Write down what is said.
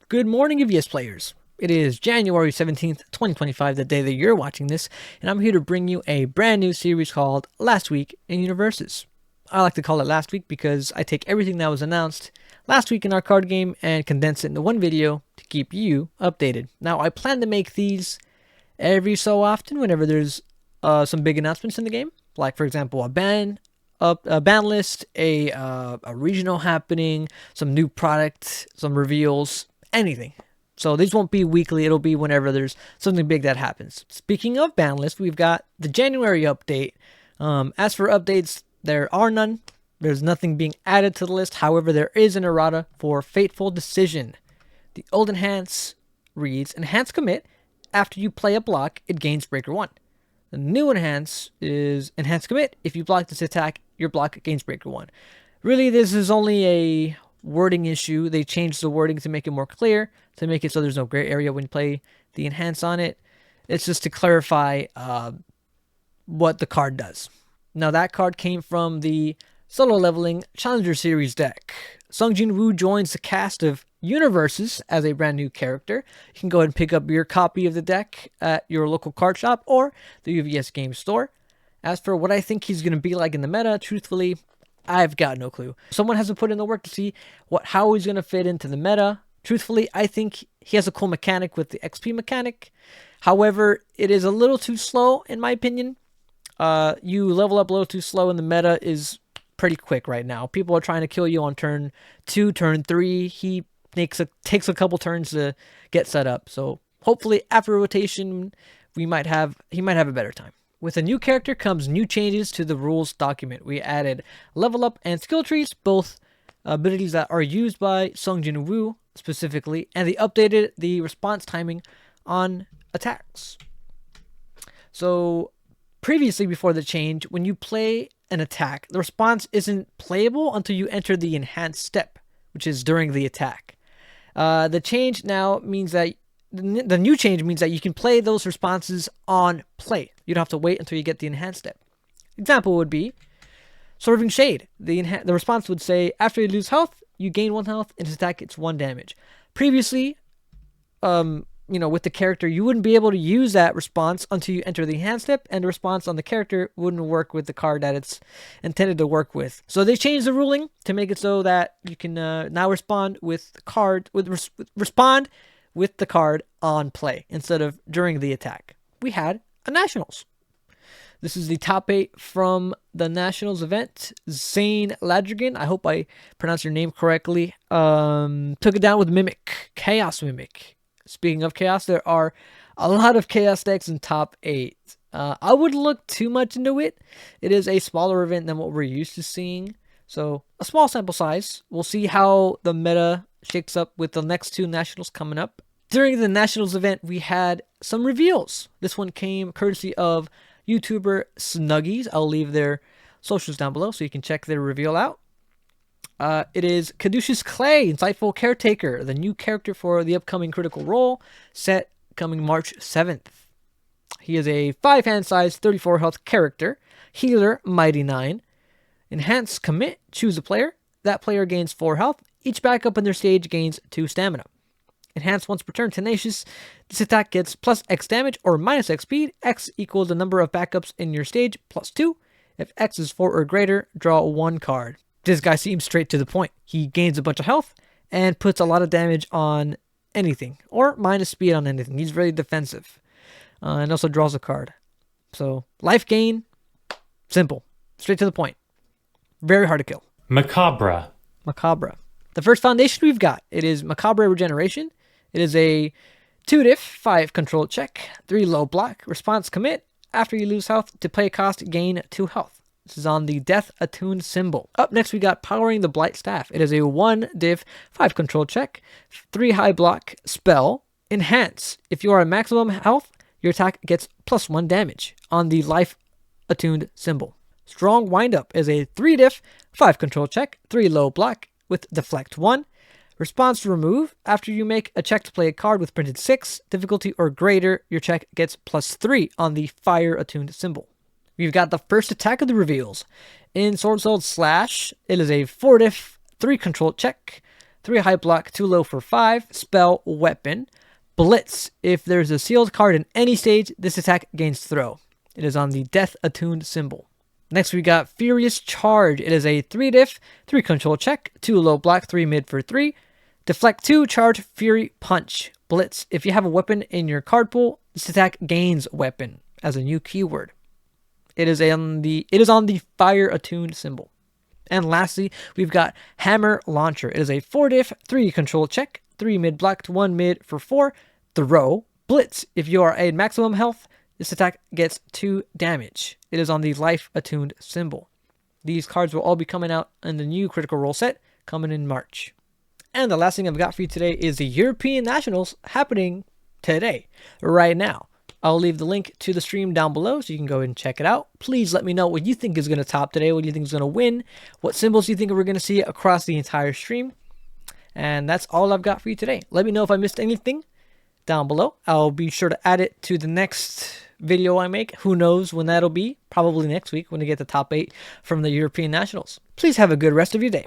Good morning, UVS players. It is January 17th, 2025, the day that you're watching this, and I'm here to bring you a brand new series called Last Week in UniVersus. I like to call it Last Week because I take everything that was announced last week in our card game and condense it into one video to keep you updated. Now, I plan to make these every so often whenever there's some big announcements in the game, like for example a ban list, a regional happening, some new product, some reveals, anything. So these won't be weekly, it'll be whenever there's something big that happens. Speaking of ban list, we've got the January update. As for updates, there are none. There's nothing being added to the list. However, there is an errata for Fateful Decision. The old enhance reads, enhance commit. After you play a block, it gains breaker 1. The new enhance is enhance commit. If you block this attack, your block gains breaker 1. Really, this is only a wording issue. They changed the wording to make it more clear, to make it so there's no gray area when you play the enhance on it. It's just to clarify what the card does. Now, that card came from the Solo Leveling Challenger Series deck. Sung Jin Woo joins the cast of UniVersus as a brand new character. You can go ahead and pick up your copy of the deck at your local card shop or the UVS game store. As for what I think he's going to be like in the meta, truthfully, I've got no clue. Someone hasn't put in the work to see how he's going to fit into the meta. Truthfully, I think he has a cool mechanic with the XP mechanic. However, it is a little too slow, in my opinion. You level up a little too slow, and the meta is pretty quick right now. People are trying to kill you on turn 2, turn 3. He takes a couple turns to get set up. So hopefully after rotation, he might have a better time. With a new character comes new changes to the rules document. We added level up and skill trees, both abilities that are used by Sung Jin Woo specifically, and they updated the response timing on attacks. So previously, before the change, when you play an attack, the response isn't playable until you enter the enhanced step, which is during the attack. The change now means that the new change means that you can play those responses on play. You don't have to wait until you get the enhanced step. Example would be Serving Shade. The response would say, after you lose health, you gain 1 health, and this attack gets 1 damage. Previously, with the character, you wouldn't be able to use that response until you enter the enhanced step, and the response on the character wouldn't work with the card that it's intended to work with. So they changed the ruling to make it so that you can now respond with the card on play instead of during the attack. We had a Nationals. This is the top 8 from the Nationals event. Zane Ladrigan, I hope I pronounced your name correctly, took it down with Mimic, Chaos Mimic. Speaking of Chaos, there are a lot of Chaos decks in top 8. I wouldn't look too much into it. It is a smaller event than what we're used to seeing. So a small sample size. We'll see how the meta shakes up with the next 2 Nationals coming up. During the Nationals event, we had some reveals. This one came courtesy of YouTuber Snuggies. I'll leave their socials down below so you can check their reveal out. It is Caduceus Clay, Insightful Caretaker, the new character for the upcoming Critical Role set coming March 7th. He is a 5-hand size, 34 health character. Healer, Mighty 9. Enhance Commit, choose a player. That player gains 4 health. Each backup in their stage gains 2 stamina. Enhance once per turn, Tenacious. This attack gets plus X damage or minus X speed. X equals the number of backups in your stage plus 2. If X is 4 or greater, draw 1 card. This guy seems straight to the point. He gains a bunch of health and puts a lot of damage on anything, or minus speed on anything. He's very defensive, and also draws a card. So life gain, simple, straight to the point. Very hard to kill. Macabre. The first foundation we've got, it is Macabre Regeneration. It is a 2 diff, 5 control check, 3 low block, response commit. After you lose health, to play cost, gain 2 health. This is on the Death Attuned symbol. Up next, we got Powering the Blight Staff. It is a 1 diff, 5 control check, 3 high block spell. Enhance. If you are at maximum health, your attack gets plus 1 damage on the Life Attuned symbol. Strong Windup is a 3 diff, 5 control check, 3 low block with deflect 1. Response to remove. After you make a check to play a card with printed 6, difficulty or greater, your check gets plus 3 on the Fire Attuned symbol. We've got the first attack of the reveals. In Sword Slash, it is a 4 diff, 3 control check, 3 high block, 2 low for 5, spell, weapon. Blitz. If there's a sealed card in any stage, this attack gains throw. It is on the Death Attuned symbol. Next we got Furious Charge. It is a 3 diff, 3 control check, 2 low block, 3 mid for 3. Deflect 2, charge, Fury, punch. Blitz. If you have a weapon in your card pool, this attack gains weapon as a new keyword. It is on the Fire Attuned symbol. And lastly, we've got Hammer Launcher. It is a 4 diff, 3 control check, 3 mid blocked, 1 mid for 4. Throw. Blitz. If you are at maximum health, this attack gets 2 damage. It is on the Life Attuned symbol. These cards will all be coming out in the new Critical Role set coming in March. And the last thing I've got for you today is the European Nationals happening today, right now. I'll leave the link to the stream down below so you can go and check it out. Please let me know what you think is going to top today, what you think is going to win, what symbols you think we're going to see across the entire stream. And that's all I've got for you today. Let me know if I missed anything down below. I'll be sure to add it to the next video I make. Who knows when that'll be? Probably next week when we get the top 8 from the European Nationals. Please have a good rest of your day.